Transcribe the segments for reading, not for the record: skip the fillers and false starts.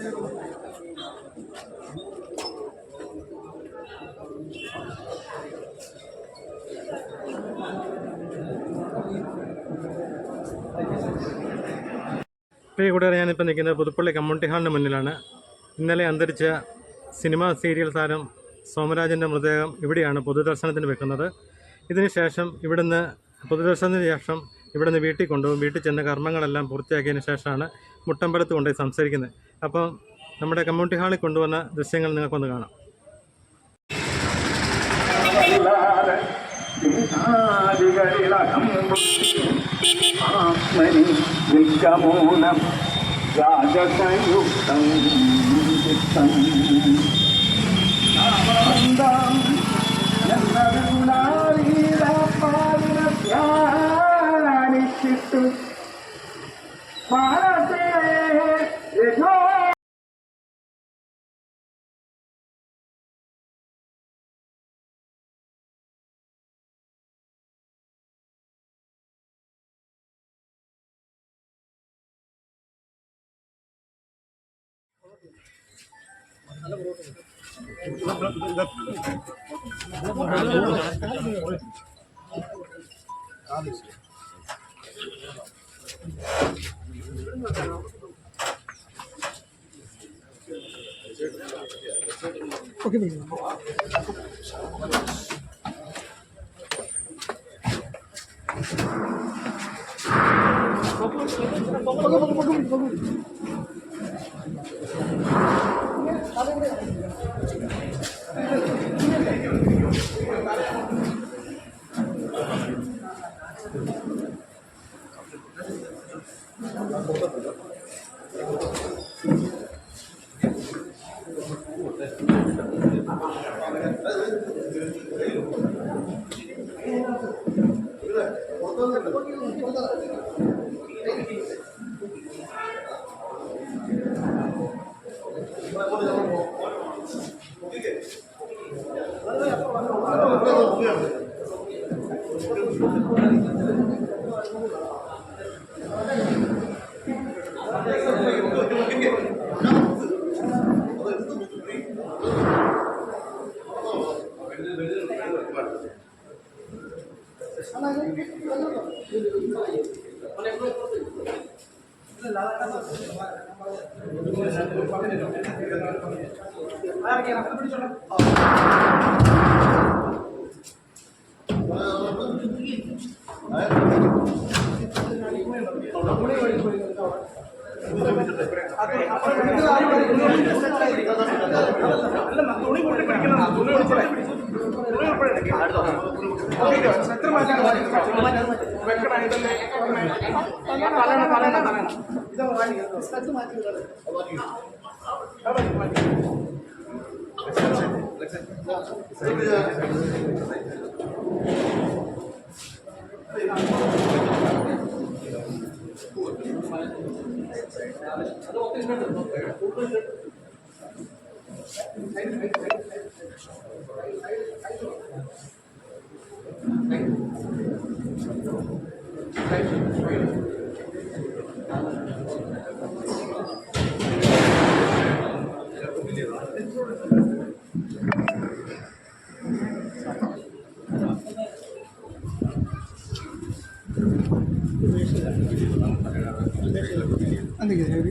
പ്രിയ കൂട്ടുകാരെ, ഞാനിപ്പോൾ നിൽക്കുന്നത് പുതുപ്പള്ളി കമ്മ്യൂണിറ്റി ഹാളിന് മുന്നിലാണ്. ഇന്നലെ അന്തരിച്ച സിനിമാ സീരിയൽ താരം സോമരാജൻ്റെ മൃതദേഹം ഇവിടെയാണ് പൊതുദർശനത്തിന് വെക്കുന്നത്. ഇതിനുശേഷം പൊതുദർശനത്തിന് ശേഷം ഇവിടുന്ന് വീട്ടിൽ കൊണ്ടുപോകും. വീട്ടിൽ ചെന്ന് കർമ്മങ്ങളെല്ലാം പൂർത്തിയാക്കിയതിന് ശേഷമാണ് മുട്ടമ്പലത്ത് കൊണ്ടുപോയി സംസ്കരിക്കുന്നത്. അപ്പം നമ്മുടെ കമ്മ്യൂണിറ്റി ഹാളിൽ കൊണ്ടുവന്ന ദൃശ്യങ്ങൾ നിങ്ങൾക്കൊന്ന് കാണാം. ആത്മനി വിൽക്കമൂലം രാജസയുക്തം ചിത്തം ധ്യാനിച്ചിട്ടു ഭാരതേ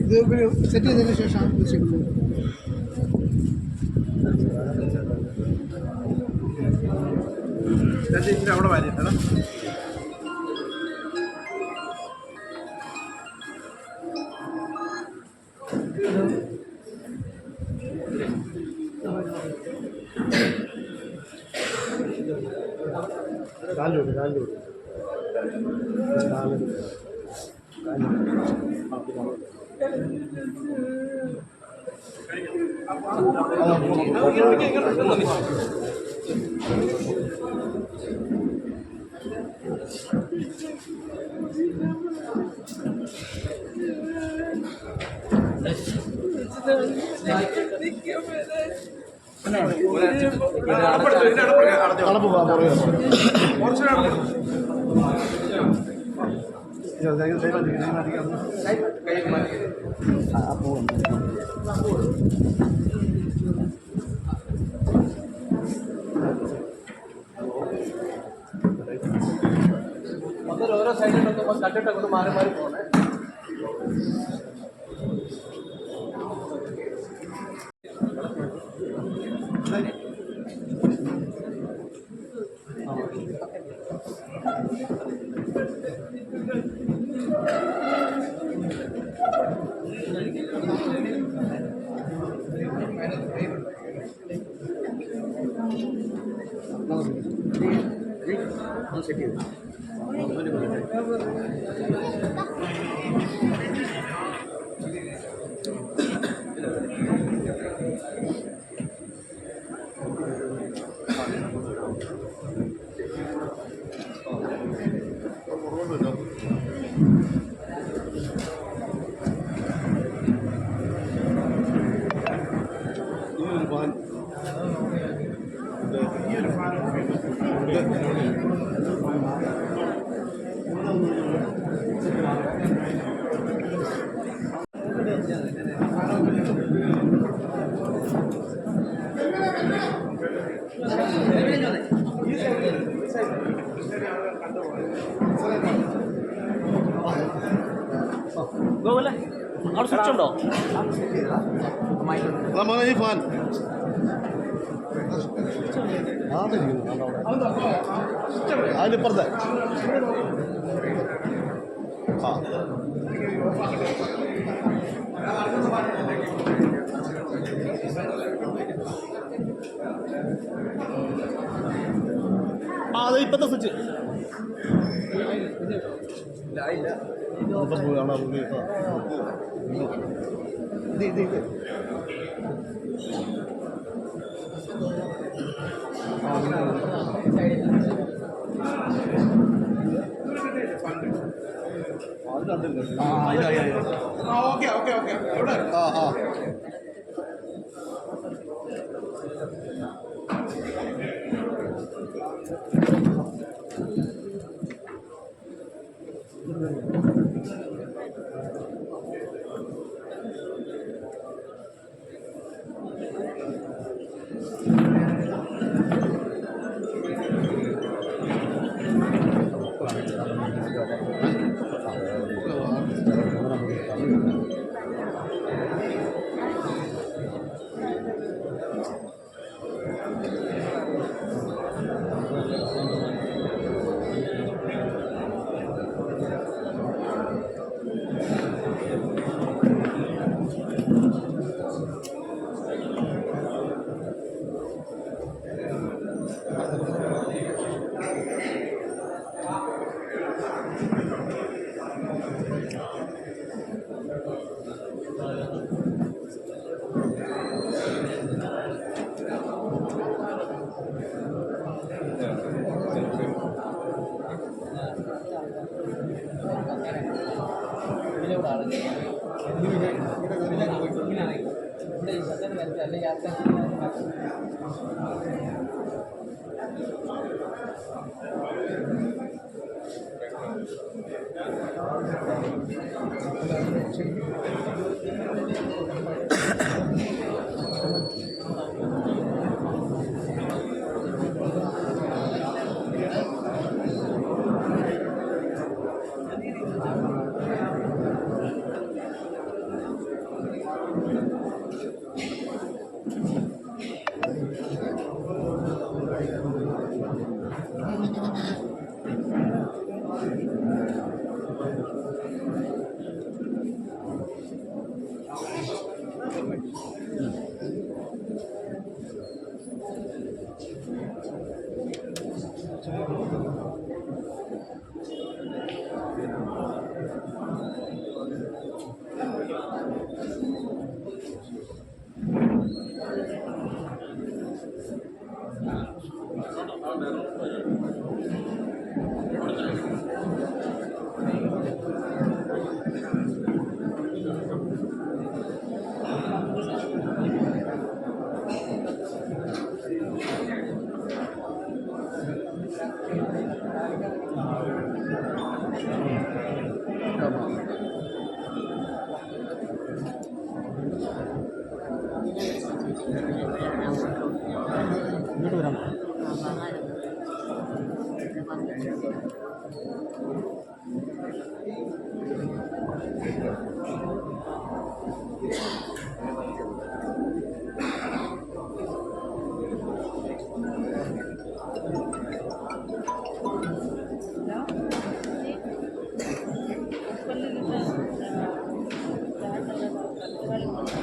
ഇത് സെറ്റ് ചെയ്തതിന് ശേഷം അവിടെ വാരിയിട്ടാണ് ഓരോ സൈഡിൽ കണ്ടിട്ട് കൊണ്ട് മാറി മാറി പോകണേ. ഗോവല്ലേ അവിടെ സ്വിച്ച് ഉണ്ടോ? ഈ ഫാൻ അതിനിപ്പുറത്തെ ആ അത് ഇപ്പത്തെ സ്വിച്ച് ഇത് ഓക്കെ ഓക്കെ ഓക്കെ ആ ആ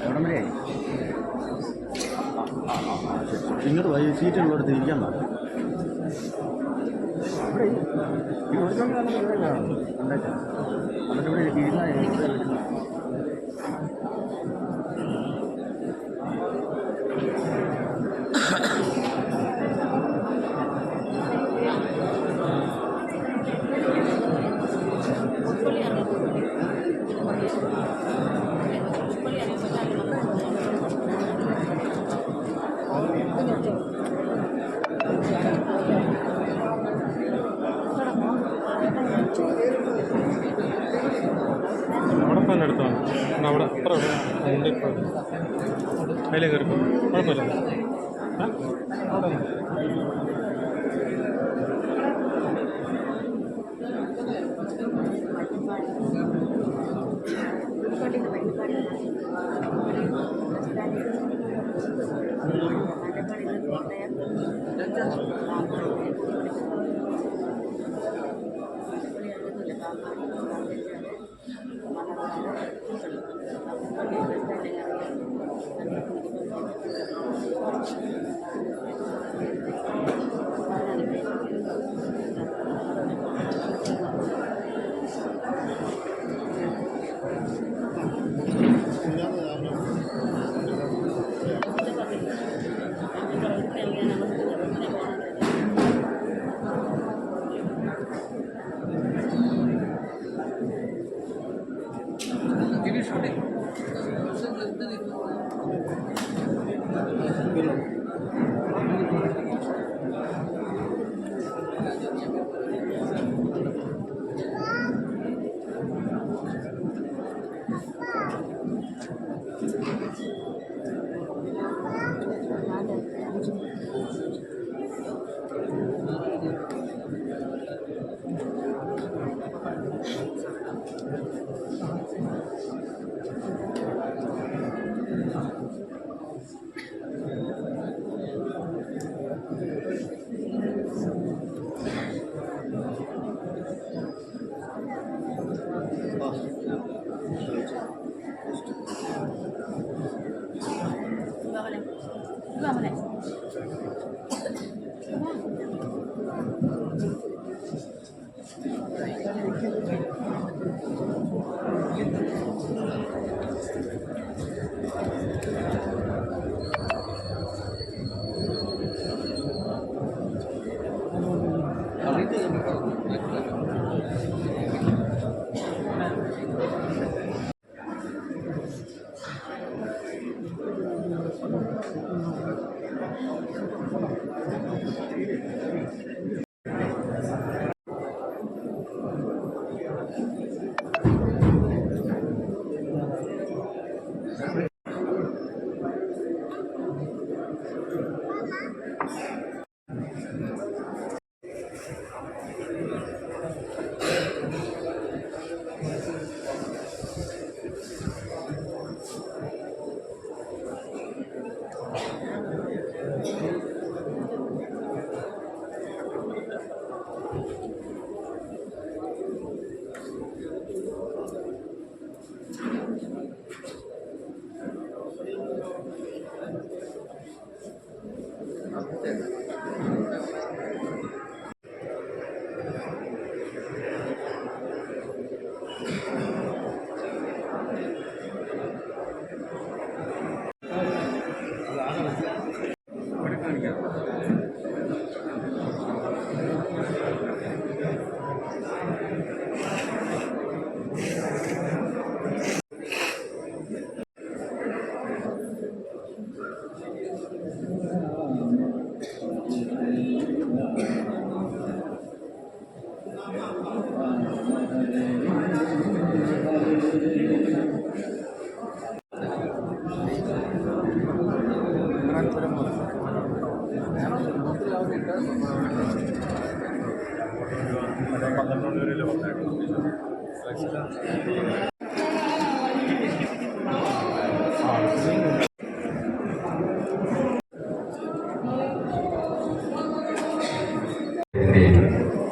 എവിടം വരെയായി? ഇങ്ങോട്ട് പോയി സീറ്റുള്ളവർക്ക് ഇരിക്കാൻ പാടില്ല. ഇവിടെ ഈ ഒഴിച്ചോണ്ട് നമുക്ക് ഇവിടെ കാണും കണ്ടേക്കാം. എന്നിട്ട് ഇവിടെ ഇരുന്ന അവിടെ തന്നെ എടുത്താണ് അവിടെ അപ്പുറം അതിൻ്റെ ഇപ്പോൾ അതിലേക്ക് കയറിപ്പോ കുഴപ്പമില്ല. അവിടെ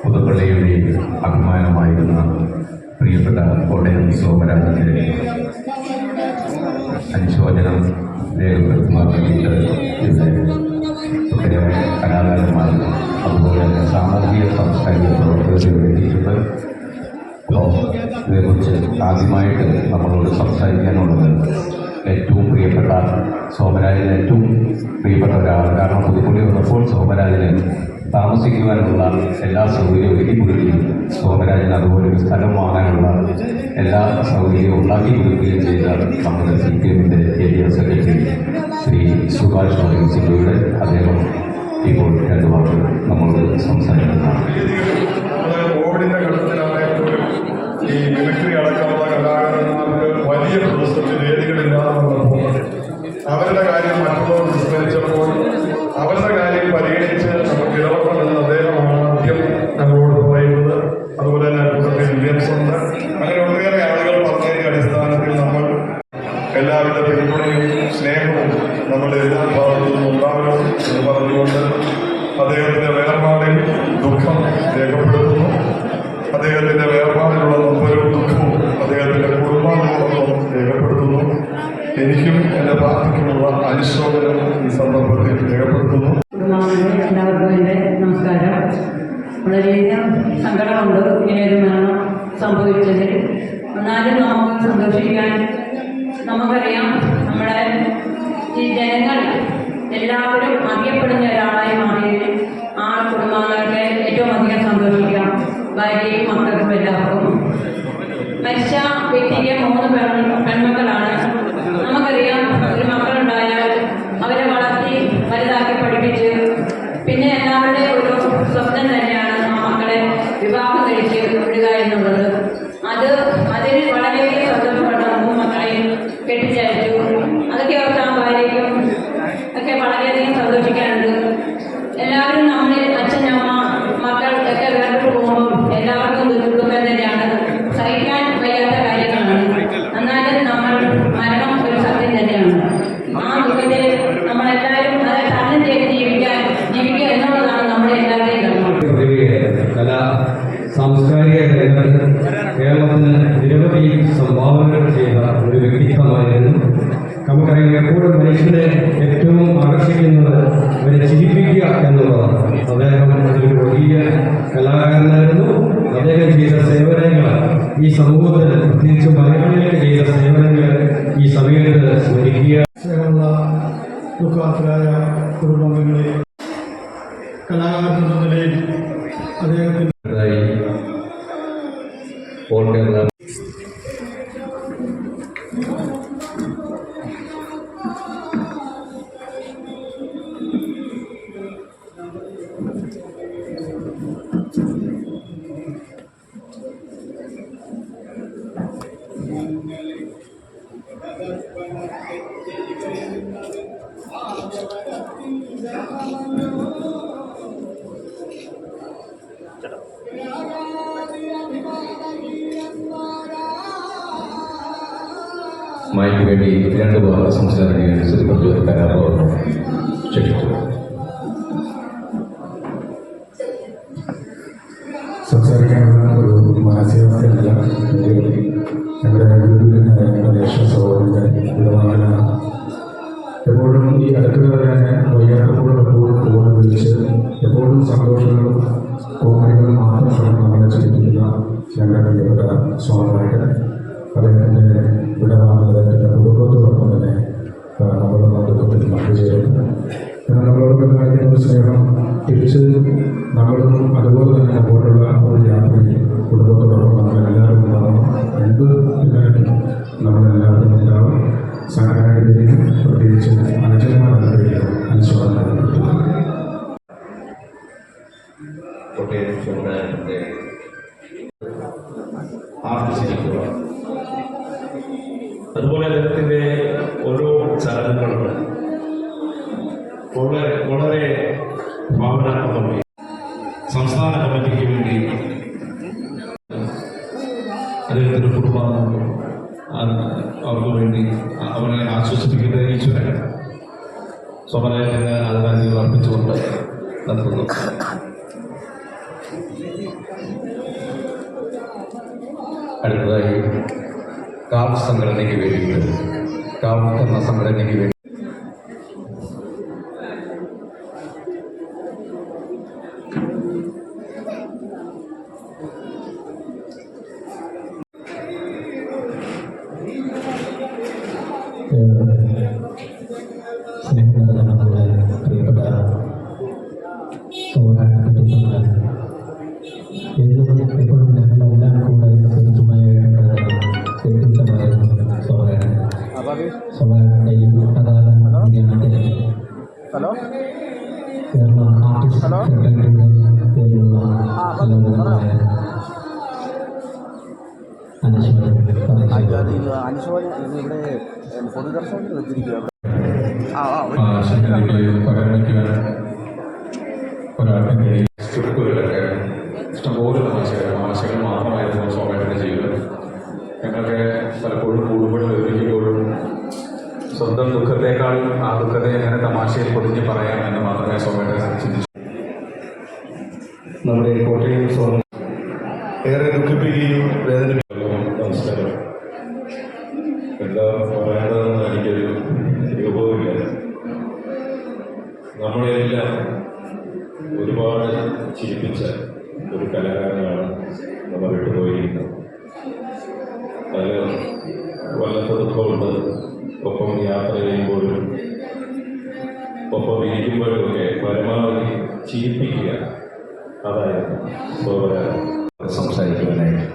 പുതുപ്പള്ളിയുടെ അഭിമാനമായിരുന്ന പ്രിയപ്പെട്ട കോട്ടയം സോമരാജന്റെ അനുശോചനം രേഖപ്പെടുത്തുന്ന വേണ്ടിയിട്ട് ഇവിടെ ഒട്ടേറെ കലാകാരന്മാർ അതുപോലെ സാമൂഹിക സാംസ്കാരിക പ്രവർത്തകർ വേണ്ടിയിട്ടുണ്ട്. അപ്പോൾ ഇതേക്കുറിച്ച് ആദ്യമായിട്ട് നമ്മളോട് സംസാരിക്കാനുള്ളത് ഏറ്റവും പ്രിയപ്പെട്ട സോമരാജന് ഏറ്റവും പ്രിയപ്പെട്ട ഒരാൾ. കാരണം പുതുപ്പള്ളി വന്നപ്പോൾ സോമരാജന് താമസിക്കുവാനുള്ള എല്ലാ സൗകര്യവും ഒരുക്കി സോമരാജന് അതുപോലെ ഒരു സ്ഥലം വാങ്ങാനുള്ള എല്ലാ സൗകര്യവും ഉണ്ടാക്കി കൊടുക്കുകയും ചെയ്ത നമ്മുടെ CPMന്റെ ഏരിയ സെക്രട്ടറി ശ്രീ സുഭാഷ് സിംഗയുടെ അദ്ദേഹം ഇപ്പോൾ 2 വാക്കുകൾ നമ്മളോട് സംസാരിക്കുന്നതാണ്. കോവിഡിന്റെ ഘട്ടത്തിലാണ് ഈ മിമിക്രി അടക്കമുള്ള കലാകാരന്മാർക്ക് വലിയ പ്രതിസന്ധി വേദികളില്ലാതെ വന്നപ്പോൾ അവരുടെ കാര്യം മറ്റുള്ളവർ വിസ്മരിച്ചപ്പോൾ അവരുടെ കാര്യം പരിഗണിച്ച് നമുക്ക് ഇടപെടണമെന്ന് അദ്ദേഹമാണ് ആദ്യം ഞങ്ങളോട് പറയുന്നത്. അതുപോലെ തന്നെ കൂട്ടത്തിൽ വില്യംസ് ഉണ്ട്. അങ്ങനെ ഒട്ടേറെ ആളുകൾ പറഞ്ഞതിന്റെ അടിസ്ഥാനത്തിൽ നമ്മൾ എല്ലാവിധ പിന്തുണയും സ്നേഹവും നമ്മുടെ എല്ലാ ഭാഗത്തു നിന്നും ഉണ്ടാകണം എന്ന് പറഞ്ഞുകൊണ്ട് അദ്ദേഹത്തിന്റെ വേർപാടിൽ ദുഃഖം രേഖപ്പെടുത്തുന്നു. അദ്ദേഹത്തിന്റെ വേർപാടിലുള്ള നൊമ്പരവും ദുഃഖവും അദ്ദേഹത്തിന്റെ കുടുംബാംഗങ്ങളോടൊപ്പം രേഖപ്പെടുത്തുന്നു. എനിക്കും എൻ്റെ പാർട്ടിക്കുമുള്ള അനുശോചനം ഈ സന്ദർഭത്തിൽ രേഖപ്പെടുത്തുന്നു. എല്ലാവർക്കും എൻ്റെ നമസ്കാരം. വളരെയധികം സങ്കടമുണ്ട് ഇങ്ങനെയൊരു മരണം സംഭവിച്ചതിൽ. എന്നാലും നമുക്ക് സന്തോഷിക്കാൻ നമുക്കറിയാം, നമ്മുടെ ഈ ജനങ്ങൾ എല്ലാവരും അറിയപ്പെടുന്ന ഒരാളായി മാറിയതിൽ ആ കുടുംബാംഗങ്ങൾക്ക് ഏറ്റവും അധികം സന്തോഷിക്കാം. ഭാര്യയും മക്കൾക്കും എല്ലാവർക്കും. മരിച്ച വ്യക്തിക്ക് 3 പെൺമക്കളാണ്. നമുക്കറിയാം, ഒരു മക്കളുണ്ടായാൽ അവരെ വളർത്തി വലുതാക്കി പഠിപ്പിച്ച് പിന്നെ എല്ലാവരുടെയും ഒരു സ്വപ്നം തന്നെയാണ് ആ മക്കളെ വിവാഹം കഴിച്ച് വിടുക എന്നുള്ളത്. അതിന് വളരെയധികം സന്തോഷപ്പെട്ട 3 മക്കളെയും കെട്ടിച്ചയച്ചു. അതൊക്കെ ഓർത്ത് ആ ഭാര്യയ്ക്കും ഒക്കെ വളരെയധികം സന്തോഷിക്കാനുണ്ട്. എല്ലാവരും നമ്മൾ അച്ഛൻ, അമ്മ, മക്കൾ ഒക്കെ വേറിട്ട് പോകുമ്പോൾ എല്ലാവർക്കും ദുഃഖം തന്നെയാണ്. സഹിക്കാൻ വയ്യാത്ത കാര്യങ്ങളാണ്. എന്നാലും നമ്മൾ മരണം ഒരു സത്യം തന്നെയാണ്. ആ ദുഃഖത്തിൽ നമ്മളെല്ലാവരും അത് തരണം ചെയ്ത് ജീവിക്കുക എന്നുള്ളതാണ് നമ്മുടെ എല്ലാവരുടെയും കർമ്മം. കലാ സാംസ്കാരിക രംഗത്ത് കേരളത്തിന് നിരവധി സംഭാവനകൾ ചെയ്ത ഒരു വ്യക്തിത്വമായിരുന്നു. നമുക്കറിയാം, എപ്പോഴും മനുഷ്യനെ ഏറ്റവും ആകർഷിക്കുന്നത് അവരെ ചിരിപ്പിക്കുക എന്നുള്ളതാണ്. അദ്ദേഹം ഒരു വലിയ കലാകാരനായിരുന്നു. അദ്ദേഹം ചെയ്ത സേവനങ്ങൾ ഈ സമൂഹത്തിൽ, പ്രത്യേകിച്ച് മലയാളികൾ ചെയ്ത സേവനങ്ങൾ ഈ സമയത്ത് സ്മരിക്കുക. ദുഃഖാർത്ഥരായ കുടുംബാംഗങ്ങളെ കലാകാരൻ എന്ന നിലയിൽ അദ്ദേഹത്തിന് ഓൾ കേരള മൈക്ക് വേണ്ടി 2 വാക്ക് സംസാരിക്കാൻ ശ്രീപതി കരാറുകൾ ക്ഷണിച്ചു. സംസാരിക്കാനുള്ള ഒരു മാനസികാവസ്ഥയല്ല. ഞങ്ങളുടെ ഞങ്ങളുടെ ദേശ സഹോദരൻ്റെ വിടവാങ്ങലാണ്. എപ്പോഴും ഈ അടുത്ത് പറയാൻ വയ്യാത്തപ്പോഴും എപ്പോഴും ഫോൺ വിളിച്ച് എപ്പോഴും സന്തോഷങ്ങളും കോമഡികളും മാത്രം നമ്മളെ ചിരിപ്പിക്കുന്ന ഞങ്ങളുടെ പ്രിയപ്പെട്ട സ്വാമിയായിട്ട് അദ്ദേഹത്തിൻ്റെ വിടവാങ്ങൽ അദ്ദേഹത്തിൻ്റെ കുടുംബത്തോടൊപ്പം തന്നെ നമ്മുടെ ദുഃഖത്തിൽ പങ്കുചേരുന്നു. എന്നാൽ നമ്മളോടൊപ്പം കാണിക്കുന്ന ഒരു സ്നേഹം തിരിച്ച് നമ്മളും അതുപോലെ തന്നെ മുമ്പോട്ടുള്ള ഒരു യാത്രയിൽ കുടുംബത്തോടൊപ്പം നമ്മളെല്ലാവരും ഉണ്ടാവണം. എന്ത് ഇല്ലായിട്ടും നമ്മളെല്ലാവരും ഉണ്ടാവും. സംഘടനയിലേക്ക് പ്രത്യേകിച്ച് അനുചരന്മാരുടെ അനുശോചനം കോട്ടയം സോമരാജന്റെ ആർട്ടിസ്റ്റിക്കുക. അതുപോലെ അദ്ദേഹത്തിൻ്റെ ഓരോ ചലനങ്ങളും വളരെ ഭാവനാത്മകമായി അവർക്ക് വേണ്ടി അവരെ ആശ്വസിപ്പിക്കുന്ന ഈശ്വരൻ സോമരാജന് ആദരാഞ്ജലികൾ അർപ്പിച്ചുകൊണ്ട് നടത്തുന്നു. അടുത്തതായി കാവ് സംഘടനയ്ക്ക് വേണ്ടിയിട്ട് കാവ് എന്ന സംഘടനയ്ക്ക് വേണ്ടി സ്നേഹനിർമ്മാണമുള്ള പ്രിയപ്പെട്ട സോമരാജനെ എന്നും എപ്പോഴും ഞങ്ങളെല്ലാം കൂടെ വ്യക്തമായിട്ടുള്ള വ്യക്തിത്വമായിരുന്നു സോമരാജൻ. സോമരാജൻ്റെ ഈ പ്രധാന നിയമനത്തിന് ഹലോ കേരള ആർട്ടിസ്റ്റ് സെക്രട്ടറിയുടെ പേരിലുള്ള അനശ്വരം ഇവിടെ പൊതുദർശനത്തിൽ വെച്ചിരിക്കുക. സ്ക്രിപ്റ്റുകളൊക്കെ ഇഷ്ടംപോലെ തമാശകൾ മാത്രമായിരുന്നു സോമേട്ടൻ്റെ ജീവിതം. ഞങ്ങൾക്ക് പലപ്പോഴും കൂടുമ്പോഴും ഒരുമിക്കുമ്പോഴും സ്വന്തം ദുഃഖത്തെക്കാളും ആ ദുഃഖത്തെ എങ്ങനെ തമാശയിൽ പൊതിഞ്ഞ് പറയാം എന്ന് മാത്രമേ സോമേട്ടൻ ചിന്തിച്ചു. നമ്മുടെ കോട്ടയം സോമ ഏറെ ദുഃഖിപ്പിക്കുകയും വേദനിപ്പിക്കുകയും. നമസ്കാരം. എന്താ പറയേണ്ടതെന്ന് എനിക്കൊരു രൂപവുമില്ല. നമ്മളെല്ലാം ഒരുപാട് ചിരിപ്പിച്ച ഒരു കലാകാരനാണ് നമ്മൾ വിട്ടുപോയിരിക്കുന്നത്. അതിൽ വല്ലാത്ത ദുഃഖമുണ്ട്. ഒപ്പം യാത്ര ചെയ്യുമ്പോഴും ഒപ്പം ഇരിക്കുമ്പോഴുമൊക്കെ പരമാവധി ചിരിപ്പിക്കുക, അതായിരുന്നു സോമരാജൻ. സംസാരിക്കുവാനായിട്ട്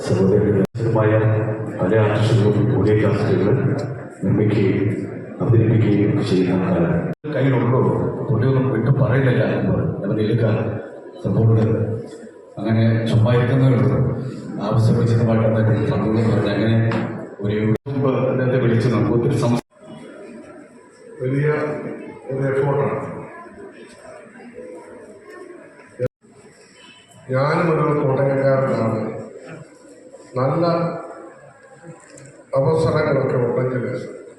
സഹോദരമായ പല ആർട്ടിസ്റ്റുകളും ഒരേ കാസ്റ്റുകൾ നിർമ്മിക്കുകയും അവതരിപ്പിക്കുകയും ചെയ്യുന്ന കാലം കയ്യിലുണ്ടോ പുള്ളിയൊന്നും വിട്ടു പറയില്ല എന്ന് ഞങ്ങളുടെ സംഭവങ്ങൾ അങ്ങനെ ചുമ്മാ ഇരിക്കുന്നവരുള്ളൂ. ആവശ്യപ്രചിതമായിട്ട് അദ്ദേഹം സംഭവം പറഞ്ഞ് അങ്ങനെ ഒരു അദ്ദേഹത്തെ വിളിച്ച് നമുക്ക് ഒത്തിരി വലിയ ഒരു എഫോർട്ടാണ്. ഞാനും ഒരു കോട്ടയക്കാരനാണ്. നല്ല അവസരങ്ങളൊക്കെ ഉണ്ടെങ്കിൽ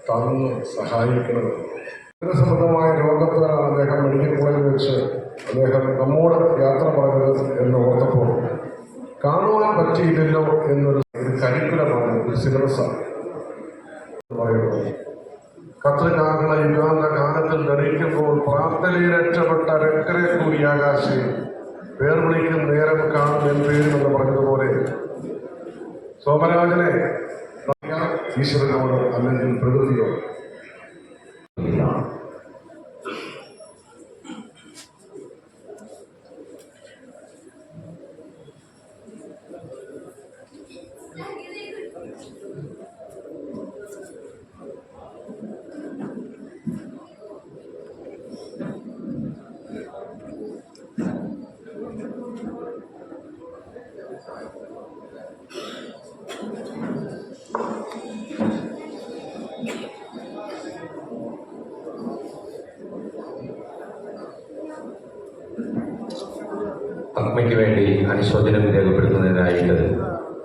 തന്ന് സഹായിക്കണം. സംബന്ധമായ രോഗത്താലാണ് അദ്ദേഹം മെഡിക്കൽ കോളേജിൽ വെച്ച് അദ്ദേഹം നമ്മോട് യാത്ര പറഞ്ഞത് എന്ന് ഓർത്തപ്പോൾ കാണുവാൻ പറ്റിയില്ലല്ലോ എന്നൊരു കരിക്കുലമാണ്, ഒരു സിലബസാണ് പറയുന്നത്. കത്രികാകള യുഗാന്ത കാലത്തിൽ ധരിക്കുമ്പോൾ പ്രാർത്ഥനയിൽ രക്ഷപ്പെട്ട രക്കരെ കൂടി ആകാശേ വേർവിളിക്കും നേരം കാണും എൻ പേരുമെന്ന് പറഞ്ഞതുപോലെ സോമരാജനെ ഈശ്വരനോട് അല്ലെങ്കിൽ പ്രകൃതിയോട് അഗ്മയ്ക്ക് വേണ്ടി അനുശോചനം രേഖപ്പെടുത്തുന്നതിനായിട്ട്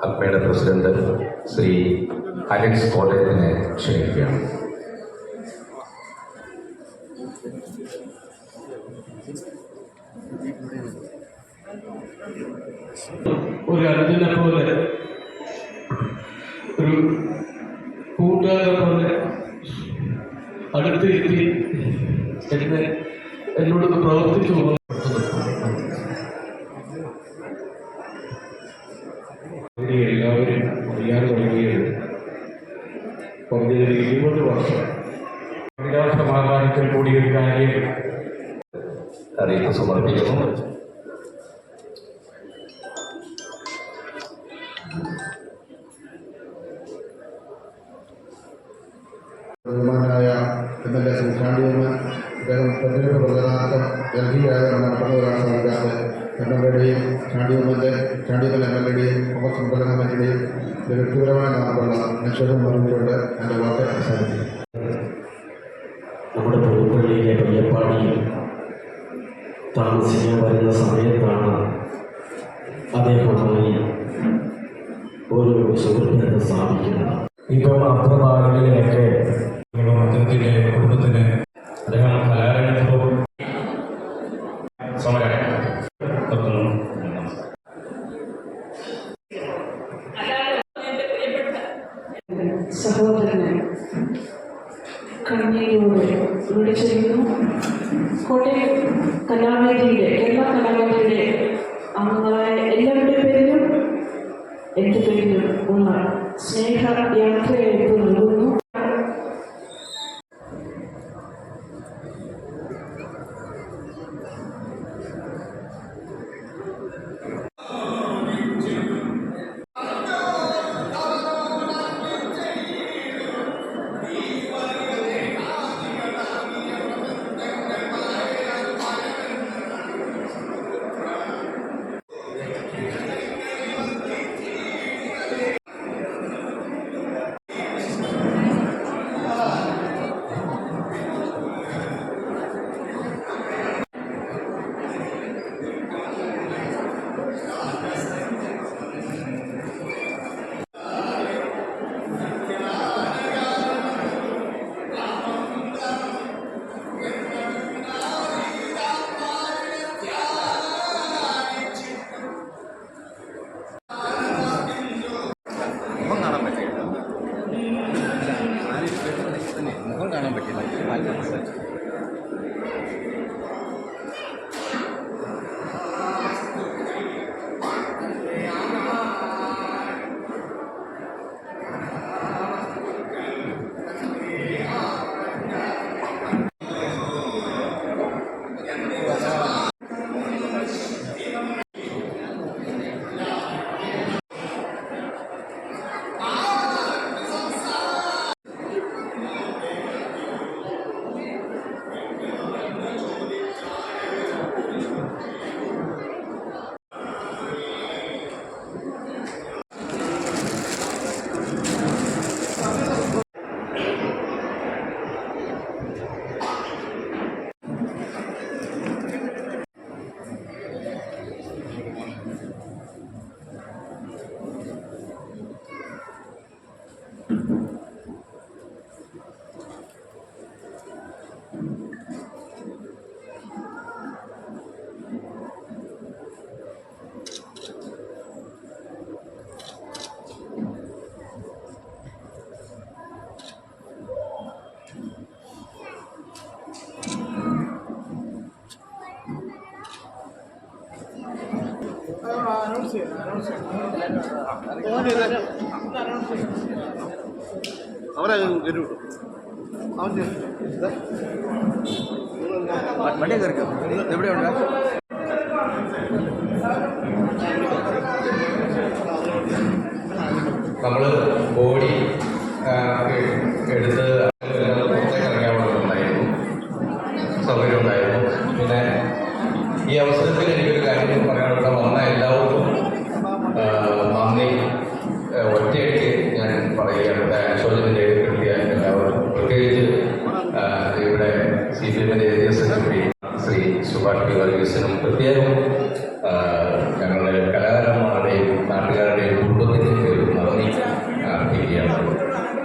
അഗ്മയുടെ പ്രസിഡന്റ് ശ്രീ അലക്സ് കോട്ടയത്തിനെ ക്ഷണിക്കുകയാണ്. ഒരു അർജുനെ പോലെ ഒരു കൂട്ടുകാരെ പോലെ അടുത്തിരുത്തി എന്നോടൊന്ന് പ്രവർത്തിച്ചു പോകുന്നു. എല്ലാവരും അറിയാൻ തുടങ്ങിയത് കുറഞ്ഞത് 20 വർഷം സമാധാനത്തിൽ കൂടി ഒരു കാര്യം അറിയിപ്പ് സമർപ്പിക്കുന്നു. ബഹുമാന എന്നല്ല ശ്രീ ചാണ്ടിയമ്മൻ അദ്ദേഹം തെരഞ്ഞെടുപ്പ് പ്രചരണാർത്ഥം ഡൽഹിയിലായാണ് നടത്തുന്ന ഒരാൾ സാധിക്കാതെ എന്നവരുടെയും ചാണ്ടിയമ്മൻ എം എൽ എയുടെയും ഉപസംഘടന കമ്മിറ്റിയുടെയും വ്യക്തിപരമായ നാമമുള്ള നിക്ഷേപം പറഞ്ഞുകൊണ്ട് എൻ്റെ വാക്ക് അവസാനിക്കും. നമ്മുടെ പുതുപ്പള്ളിയിലെ പയ്യപ്പാടിയിൽ താമസിക്കാൻ വരുന്ന സമയത്താണ് അതേപോലെ ഒരു സുഹൃത്തിനെ സ്ഥാപിക്കുന്നത്. ഇപ്പോൾ അപ്പുറനാടുകളിലൊക്കെ അദ്ദേഹത്തിൻ്റെ കുടുംബത്തിന് അദ്ദേഹം കലാരംഗത്തും സമരം നടത്തുന്നു. സഹോദരനെ കണ്ണീരോട് വിളിച്ചിരുന്നു. കോട്ടയം കലാവേദിയുടെ കേരള കലാവേദിയുടെ അംഗങ്ങളായ എല്ലാവരുടെ പേരിലും എൻ്റെ പേരിലും ഉള്ള സ്നേഹയാത്രയയപ്പ് നൽകുന്നു. മുഖം കാണാൻ പറ്റില്ല. അവരെ വരൂ. വണ്ടി കയറിക്കോ. എവിടെയുണ്ട്? നമ്മൾ ബോഡി എടുത്ത് പുറത്തേക്ക് ഇറങ്ങാനുണ്ടായിരുന്നു, സൗകര്യം ഉണ്ടായിരുന്നു. പിന്നെ ഈ അവസരത്തിൽ എനിക്കൊരു കാര്യം പറയാനുള്ള വന്ന എല്ലാവർക്കും നന്ദി ഒറ്റയടിക്ക് ഞാൻ പറയുകയാണ്. അനുശോചനം രേഖപ്പെടുത്തിയ എല്ലാവർക്കും, പ്രത്യേകിച്ച് ഇവിടെ CPM-ന്റെ area secretary Shri Subhash P വർഗീസിനും പ്രത്യേകം ഞങ്ങളുടെ കലാകാരന്മാരുടെയും നാട്ടുകാരുടെയും കുടുംബത്തിലേക്ക് നന്ദി അർപ്പിക്കുകയാണ്.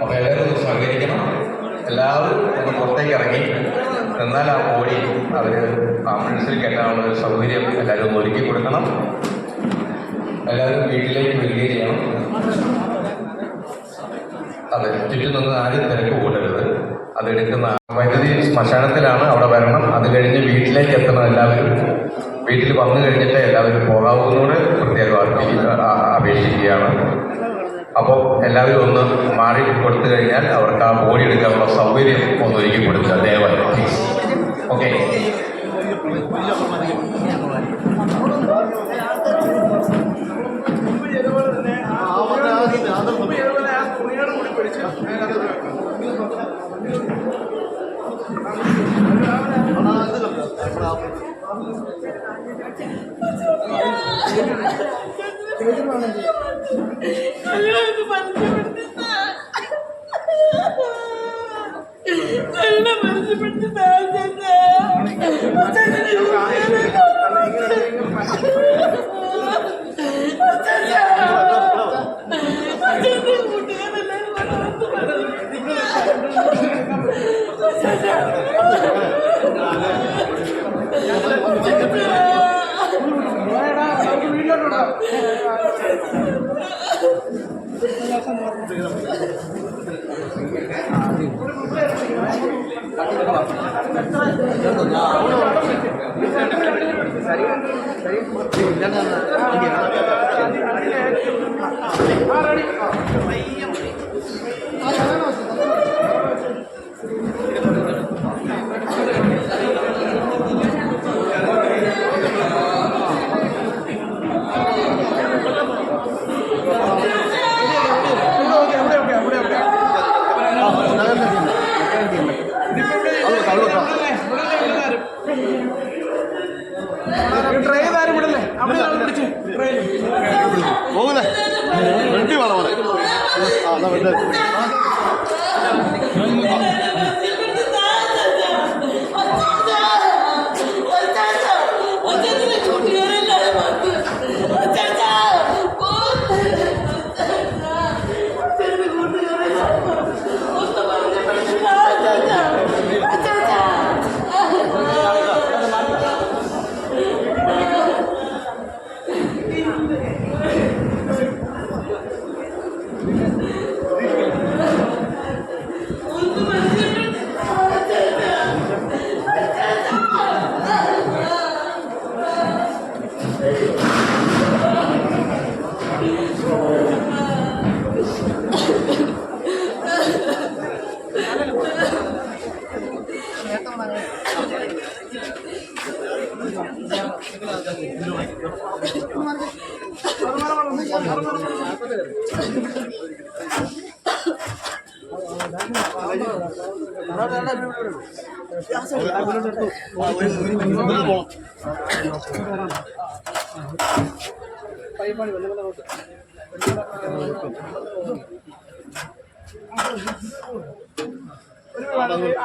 അപ്പോൾ എല്ലാവരും ഒന്ന് സഹകരിക്കണം. എല്ലാവരും ഒന്ന് പുറത്തേക്ക് ഇറങ്ങി എന്നാൽ ആ ബോഡി അവർ ആംബുലൻസിൽ കയറ്റാനുള്ള ഒരു സൗകര്യം എല്ലാവരും ഒന്ന് ഒരുക്കി കൊടുക്കണം. എല്ലാവരും വീട്ടിലേക്ക് വരികയും ചെയ്യണം. അതെ, ചുറ്റും നിന്ന് ആരും തിരക്ക് കൂടരുത്. അതെടുക്കുന്ന വൈദ്യുതി ശ്മശാനത്തിലാണ്, അവിടെ വരണം. അത് കഴിഞ്ഞ് വീട്ടിലേക്ക് എത്തണം എല്ലാവരും. വീട്ടിൽ വന്നു കഴിഞ്ഞിട്ട് എല്ലാവരും പോകാവുന്നതോടെ പ്രത്യേകം അപേക്ഷിക്കുകയാണ്. അപ്പോൾ എല്ലാവരും ഒന്ന് മാറി കൊടുത്തു കഴിഞ്ഞാൽ അവർക്ക് ആ ബോഡി എടുക്കാനുള്ള സൗകര്യം ഒന്ന് ഒരുക്കി കൊടുക്കുക ദയവായി. ഓക്കെ.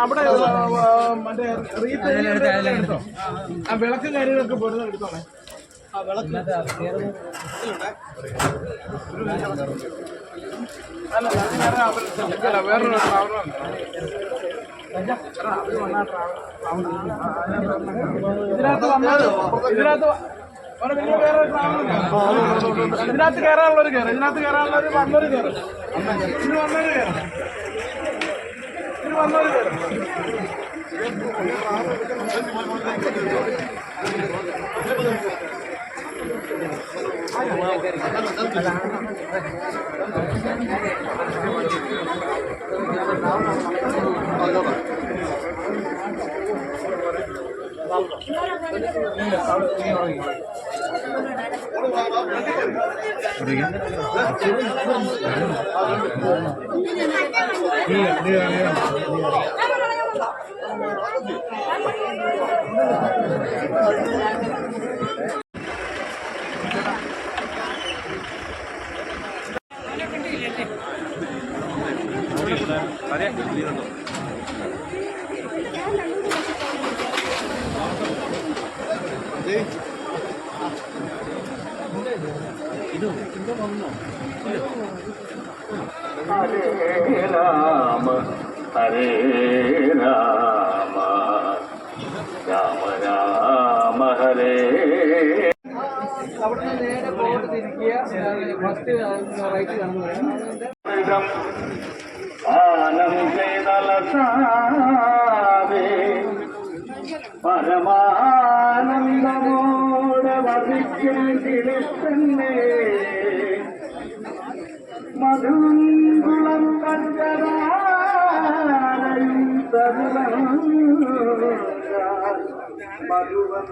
അവിടെ മറ്റേ റീത്ത് ആ വിളക്കും കാര്യങ്ങളൊക്കെ പോരുന്ന എടുത്തോളെ. ആ വിളക്ക് അല്ല വേറൊരു ട്രാവലറുണ്ട്. ഇതിനകത്ത് പിന്നെ വേറെ ട്രാവലുണ്ട്. ഇതിനകത്ത് കയറാനുള്ളൊരു കയറും, ഇതിനകത്ത് കയറാനുള്ളൊരു വന്നൊരു കയറും, ഇതിന് വന്നൊരു കയറും, ഇതിന് വന്നൊരു കയറും. ഹരേ രാമ ഹരേ രാമ രാമ രാമ ഹരേ. അവിടെ നേരെ ബോർഡ് തിരിക്കുക, ഫസ്റ്റ് റൈറ്റ് കാണുന്നത് ആനം ചെയ്തലസാവേ പരമാനന്ദമോടെ വധിക്കും കിളിത്തന്നെ മധുകുളം പഞ്ചരാലയും തരുണം മധുവം